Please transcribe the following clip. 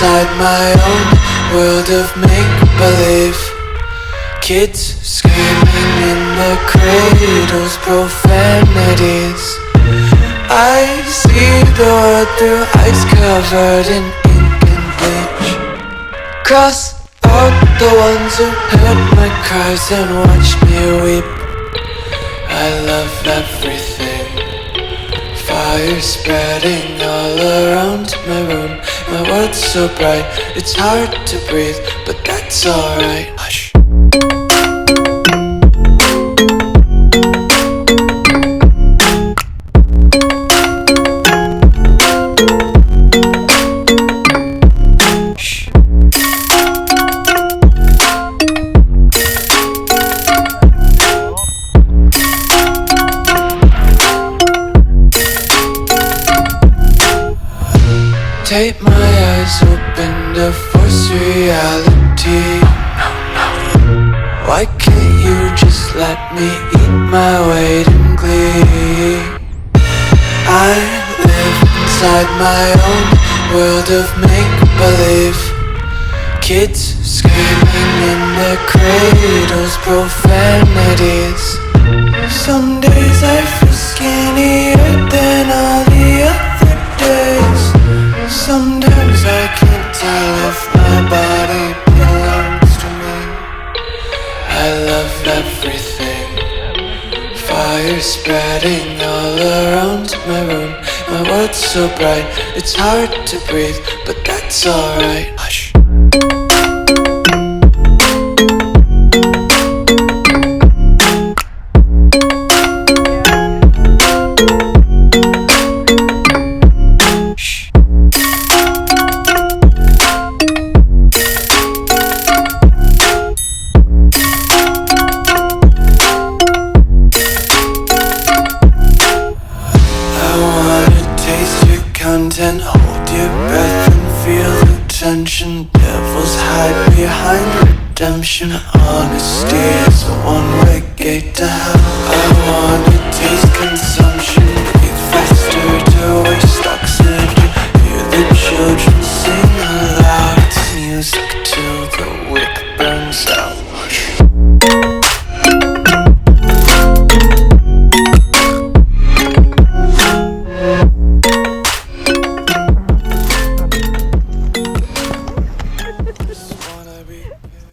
inside my own world of make-believe. Kids screaming in the cradles, profanities. I see the world through ice covered in ink and bleach. Cross out the ones who heard my cries and watched me weep. I love everything. Fire spreading all around my room. My world's so bright, it's hard to breathe, but that's alright. Hush. Take my eyes open to force reality. Why can't you just let me eat my weight in glee? I live inside my own world of make-believe. Kids screaming in their cradles, profanities. Some days I feel skinnier than all the other days. Sometimes I can't tell if my body belongs to me. I love everything. Fire spreading all around my room. My world's so bright, it's hard to breathe, but that's alright. Hush. Content, hold your breath and feel the tension. Devils hide behind redemption. Honesty is a one-way gate to hell. I wanna taste consumption. Breathe faster to waste oxygen. Hear the children sing aloud. It's music